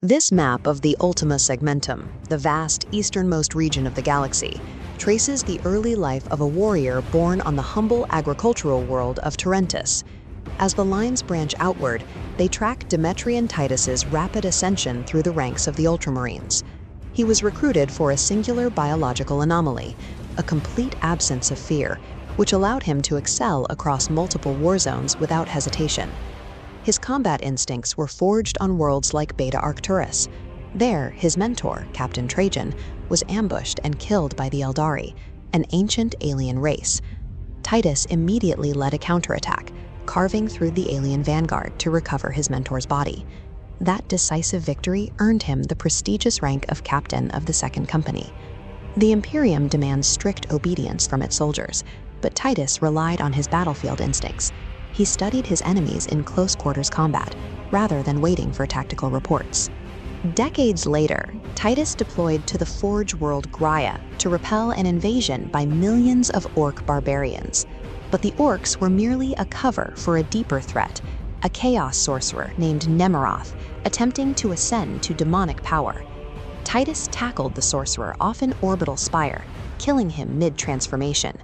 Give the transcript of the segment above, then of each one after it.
This map of the Ultima Segmentum, the vast easternmost region of the galaxy, traces the early life of a warrior born on the humble agricultural world of Tarentus. As the lines branch outward, they track Demetrian Titus's rapid ascension through the ranks of the Ultramarines. He was recruited for a singular biological anomaly, a complete absence of fear, which allowed him to excel across multiple war zones without hesitation. His combat instincts were forged on worlds like Beta Arcturus. There, his mentor, Captain Trajan, was ambushed and killed by the Eldari, an ancient alien race. Titus immediately led a counterattack, carving through the alien vanguard to recover his mentor's body. That decisive victory earned him the prestigious rank of Captain of the Second Company. The Imperium demands strict obedience from its soldiers, but Titus relied on his battlefield instincts. He studied his enemies in close-quarters combat, rather than waiting for tactical reports. Decades later, Titus deployed to the Forge world Graia to repel an invasion by millions of Ork barbarians. But the Orks were merely a cover for a deeper threat, a chaos sorcerer named Nemeroth, attempting to ascend to demonic power. Titus tackled the sorcerer off an orbital spire, killing him mid-transformation.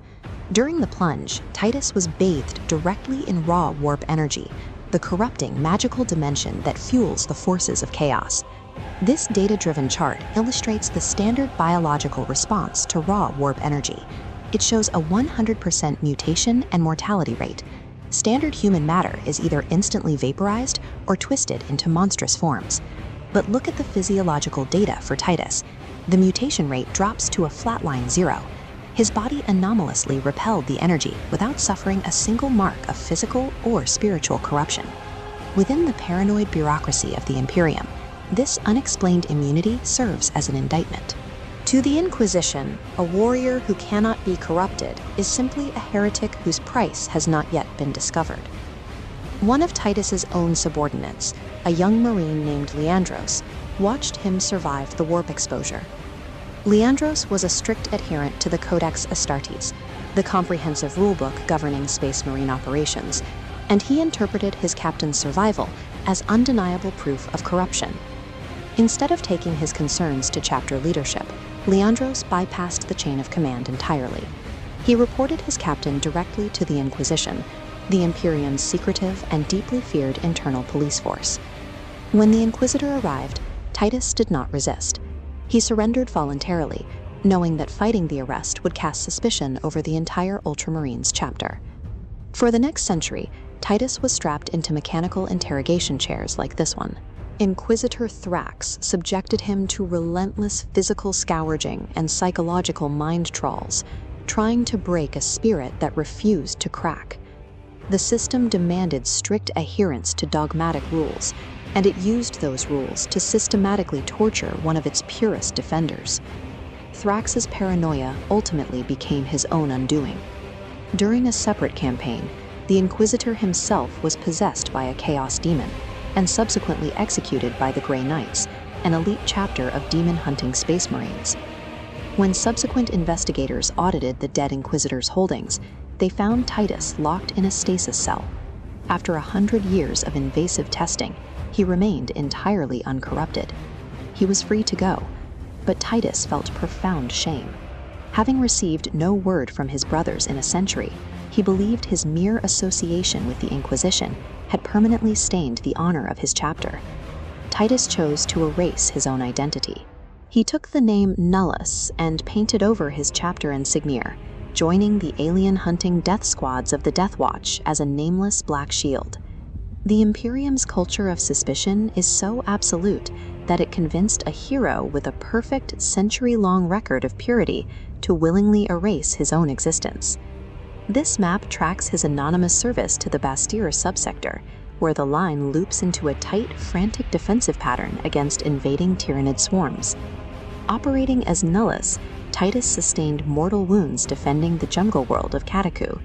During the plunge, Titus was bathed directly in raw warp energy, the corrupting magical dimension that fuels the forces of chaos. This data-driven chart illustrates the standard biological response to raw warp energy. It shows a 100% mutation and mortality rate. Standard human matter is either instantly vaporized or twisted into monstrous forms. But look at the physiological data for Titus. The mutation rate drops to a flatline 0. His body anomalously repelled the energy without suffering a single mark of physical or spiritual corruption. Within the paranoid bureaucracy of the Imperium, this unexplained immunity serves as an indictment. To the Inquisition, a warrior who cannot be corrupted is simply a heretic whose price has not yet been discovered. One of Titus's own subordinates, a young Marine named Leandros, watched him survive the warp exposure. Leandros was a strict adherent to the Codex Astartes, the comprehensive rulebook governing space marine operations, and he interpreted his captain's survival as undeniable proof of corruption. Instead of taking his concerns to chapter leadership, Leandros bypassed the chain of command entirely. He reported his captain directly to the Inquisition, the Imperium's secretive and deeply feared internal police force. When the Inquisitor arrived, Titus did not resist. He surrendered voluntarily, knowing that fighting the arrest would cast suspicion over the entire Ultramarines chapter. For the next century, Titus was strapped into mechanical interrogation chairs like this one. Inquisitor Thrax subjected him to relentless physical scourging and psychological mind trawls, trying to break a spirit that refused to crack. The system demanded strict adherence to dogmatic rules, and it used those rules to systematically torture one of its purest defenders. Thrax's paranoia ultimately became his own undoing. During a separate campaign, the Inquisitor himself was possessed by a chaos demon, and subsequently executed by the Grey Knights, an elite chapter of demon-hunting space marines. When subsequent investigators audited the dead Inquisitor's holdings, they found Titus locked in a stasis cell. After 100 years of invasive testing, he remained entirely uncorrupted. He was free to go, but Titus felt profound shame. Having received no word from his brothers in a century, he believed his mere association with the Inquisition had permanently stained the honor of his chapter. Titus chose to erase his own identity. He took the name Nullus and painted over his chapter insignia, joining the alien-hunting death squads of the Death Watch as a nameless black shield. The Imperium's culture of suspicion is so absolute that it convinced a hero with a perfect century-long record of purity to willingly erase his own existence. This map tracks his anonymous service to the Bastille subsector, where the line loops into a tight, frantic defensive pattern against invading Tyranid swarms. Operating as Nullus, Titus sustained mortal wounds defending the jungle world of Kataku.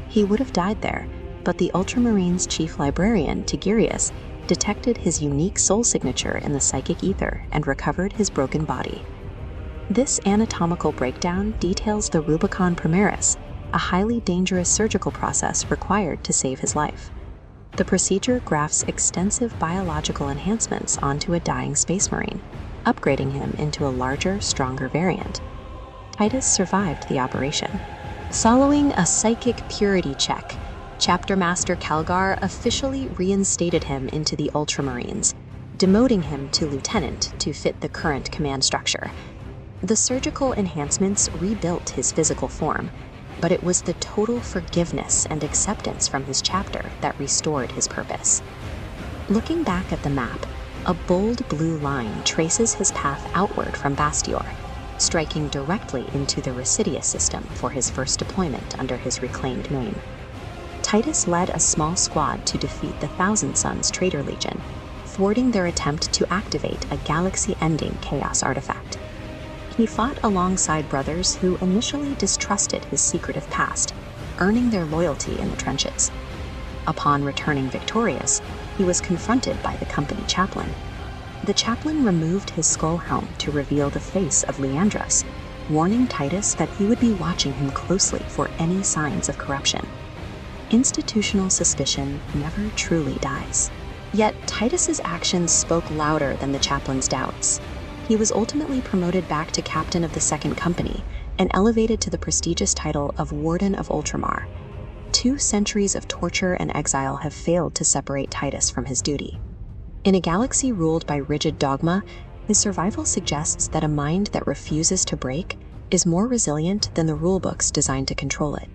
He would have died there, but the Ultramarines' chief librarian, Tigurius, detected his unique soul signature in the psychic ether and recovered his broken body. This anatomical breakdown details the Rubicon Primaris, a highly dangerous surgical process required to save his life. The procedure grafts extensive biological enhancements onto a dying space marine, upgrading him into a larger, stronger variant. Titus survived the operation. Following a psychic purity check, Chapter Master Calgar officially reinstated him into the Ultramarines, demoting him to lieutenant to fit the current command structure. The surgical enhancements rebuilt his physical form, but it was the total forgiveness and acceptance from his chapter that restored his purpose. Looking back at the map, a bold blue line traces his path outward from Bastior, striking directly into the Residia system for his first deployment under his reclaimed name. Titus led a small squad to defeat the Thousand Sons Traitor Legion, thwarting their attempt to activate a galaxy-ending chaos artifact. He fought alongside brothers who initially distrusted his secretive past, earning their loyalty in the trenches. Upon returning victorious, he was confronted by the company chaplain. The chaplain removed his skull helm to reveal the face of Leandros, warning Titus that he would be watching him closely for any signs of corruption. Institutional suspicion never truly dies. Yet Titus's actions spoke louder than the chaplain's doubts. He was ultimately promoted back to captain of the Second Company and elevated to the prestigious title of Warden of Ultramar. 2 centuries of torture and exile have failed to separate Titus from his duty. In a galaxy ruled by rigid dogma, his survival suggests that a mind that refuses to break is more resilient than the rulebooks designed to control it.